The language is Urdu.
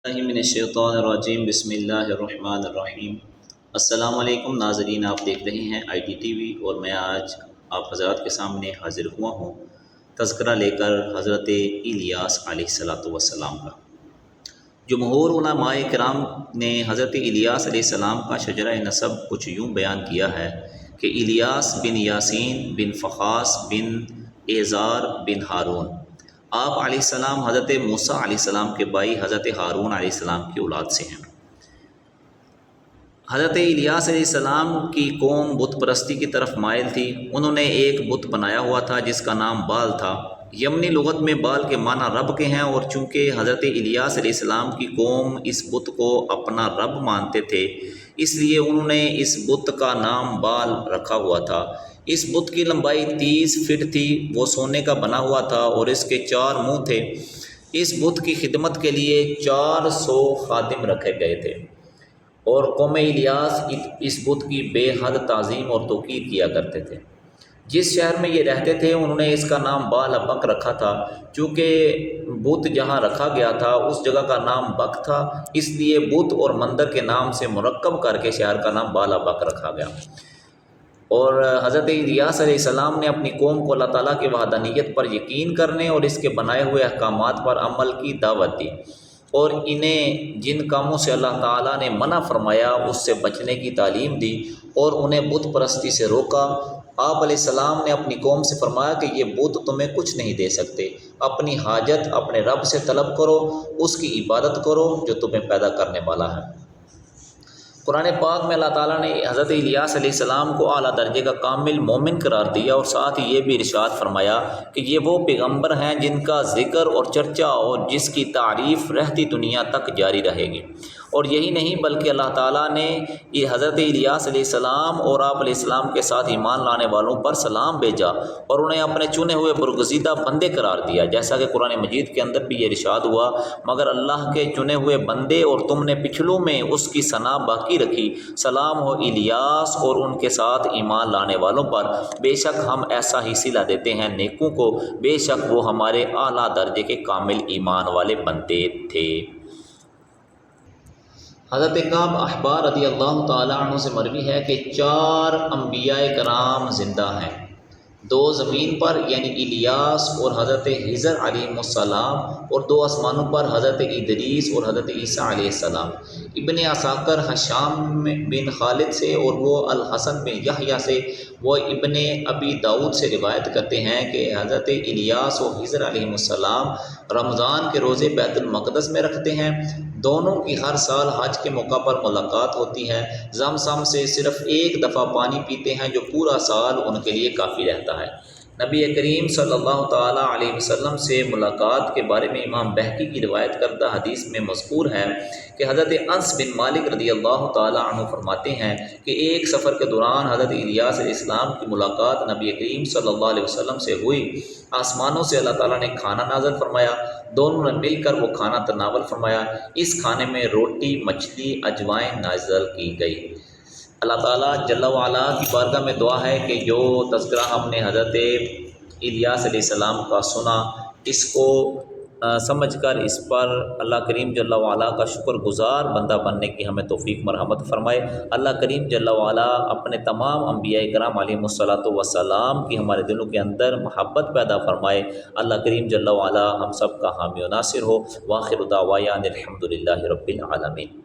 اللہ من الشیطان الرجیم بسم اللہ الرحمن الرحیم۔ السلام علیکم ناظرین، آپ دیکھ رہے ہیں آئی ٹی ٹی وی اور میں آج آپ حضرات کے سامنے حاضر ہوا ہوں تذکرہ لے کر حضرت الیاس علیہ السلام کا۔ جمہور علماء کرام نے حضرت الیاس علیہ السلام کا شجرہ نسب کچھ یوں بیان کیا ہے کہ الیاس بن یاسین بن فخاس بن اعزار بن ہارون۔ آپ علیہ السلام حضرت موسیٰ علیہ السلام کے بھائی حضرت ہارون علیہ السلام کی اولاد سے ہیں۔ حضرت الیاس علیہ السلام کی قوم بت پرستی کی طرف مائل تھی۔ انہوں نے ایک بت بنایا ہوا تھا جس کا نام بال تھا۔ یمنی لغت میں بال کے معنی رب کے ہیں، اور چونکہ حضرت الیاس علیہ السلام کی قوم اس بت کو اپنا رب مانتے تھے، اس لیے انہوں نے اس بت کا نام بال رکھا ہوا تھا۔ اس بت کی لمبائی 30 فٹ تھی، وہ سونے کا بنا ہوا تھا اور اس کے 4 منہ تھے۔ اس بت کی خدمت کے لیے 400 خادم رکھے گئے تھے، اور قوم الیاس اس بت کی بے حد تعظیم اور توقیر کیا کرتے تھے۔ جس شہر میں یہ رہتے تھے انہوں نے اس کا نام بال بک رکھا تھا۔ چونکہ بت جہاں رکھا گیا تھا اس جگہ کا نام بک تھا، اس لیے بت اور مندر کے نام سے مرکب کر کے شہر کا نام بال بک رکھا گیا۔ اور حضرت الیاس علیہ السلام نے اپنی قوم کو اللہ تعالیٰ کی وحدانیت پر یقین کرنے اور اس کے بنائے ہوئے احکامات پر عمل کی دعوت دی، اور انہیں جن کاموں سے اللہ تعالیٰ نے منع فرمایا اس سے بچنے کی تعلیم دی، اور انہیں بت پرستی سے روکا۔ آپ علیہ السلام نے اپنی قوم سے فرمایا کہ یہ بت تمہیں کچھ نہیں دے سکتے، اپنی حاجت اپنے رب سے طلب کرو، اس کی عبادت کرو جو تمہیں پیدا کرنے والا ہے۔ قرآن پاک میں اللہ تعالیٰ نے حضرت الیاس علیہ السلام کو اعلیٰ درجے کا کامل مومن قرار دیا، اور ساتھ ہی یہ بھی ارشاد فرمایا کہ یہ وہ پیغمبر ہیں جن کا ذکر اور چرچا اور جس کی تعریف رہتی دنیا تک جاری رہے گی۔ اور یہی نہیں بلکہ اللہ تعالیٰ نے یہ حضرت الیاس علیہ السلام اور آپ علیہ السلام کے ساتھ ایمان لانے والوں پر سلام بھیجا اور انہیں اپنے چنے ہوئے برگزیدہ بندے قرار دیا، جیسا کہ قرآن مجید کے اندر بھی یہ ارشاد ہوا، مگر اللہ کے چنے ہوئے بندے اور تم نے پچھلوں میں اس کی ثنا باقی رکھی، سلام ہو الیاس اور ان کے ساتھ ایمان لانے والوں پر، بے شک ہم ایسا ہی صلہ دیتے ہیں نیکوں کو، بے شک وہ ہمارے اعلیٰ درجے کے کامل ایمان والے بندے تھے۔ حضرت کعب احبار رضی اللہ تعالیٰ عنہ سے مروی ہے کہ 4 انبیاء کرام زندہ ہیں، 2 زمین پر یعنی الیاس اور حضرت خضر علیہ السلام، اور 2 آسمانوں پر حضرت ادریس اور حضرت عیسیٰ علیہ السلام۔ ابن عساکر حشام بن خالد سے اور وہ الحسن بن یحییٰ سے، وہ ابن ابی داؤد سے روایت کرتے ہیں کہ حضرت الیاس اور خضر علیہ السلام رمضان کے روزے بیت المقدس میں رکھتے ہیں۔ دونوں کی ہر سال حج کے موقع پر ملاقات ہوتی ہے۔ زمزم سے صرف ایک دفعہ پانی پیتے ہیں جو پورا سال ان کے لیے کافی رہتا ہے۔ نبی کریم صلی اللہ تعالیٰ علیہ وسلم سے ملاقات کے بارے میں امام بہقی کی روایت کردہ حدیث میں مذکور ہے کہ حضرت انس بن مالک رضی اللہ تعالیٰ عنہ فرماتے ہیں کہ ایک سفر کے دوران حضرت الیاس علیہ السلام کی ملاقات نبی کریم صلی اللہ علیہ وسلم سے ہوئی۔ آسمانوں سے اللہ تعالیٰ نے کھانا نازل فرمایا، دونوں نے مل کر وہ کھانا تناول فرمایا۔ اس کھانے میں روٹی، مچھلی، اجوائن نازل کی گئی۔ اللہ تعالیٰ جل وعلا کی بارگاہ میں دعا ہے کہ جو تذکرہ ہم نے حضرت الیاس علیہ السلام کا سنا، اس کو سمجھ کر اس پر اللہ کریم جل وعلا کا شکر گزار بندہ بننے کی ہمیں توفیق مرحمت فرمائے۔ اللہ کریم جل وعلا اپنے تمام انبیاء کرام علیہم السلام کی ہمارے دلوں کے اندر محبت پیدا فرمائے۔ اللہ کریم جل وعلا ہم سب کا حامی و ناصر ہو۔ وآخر دعوانا الحمد للہ رب العالمین۔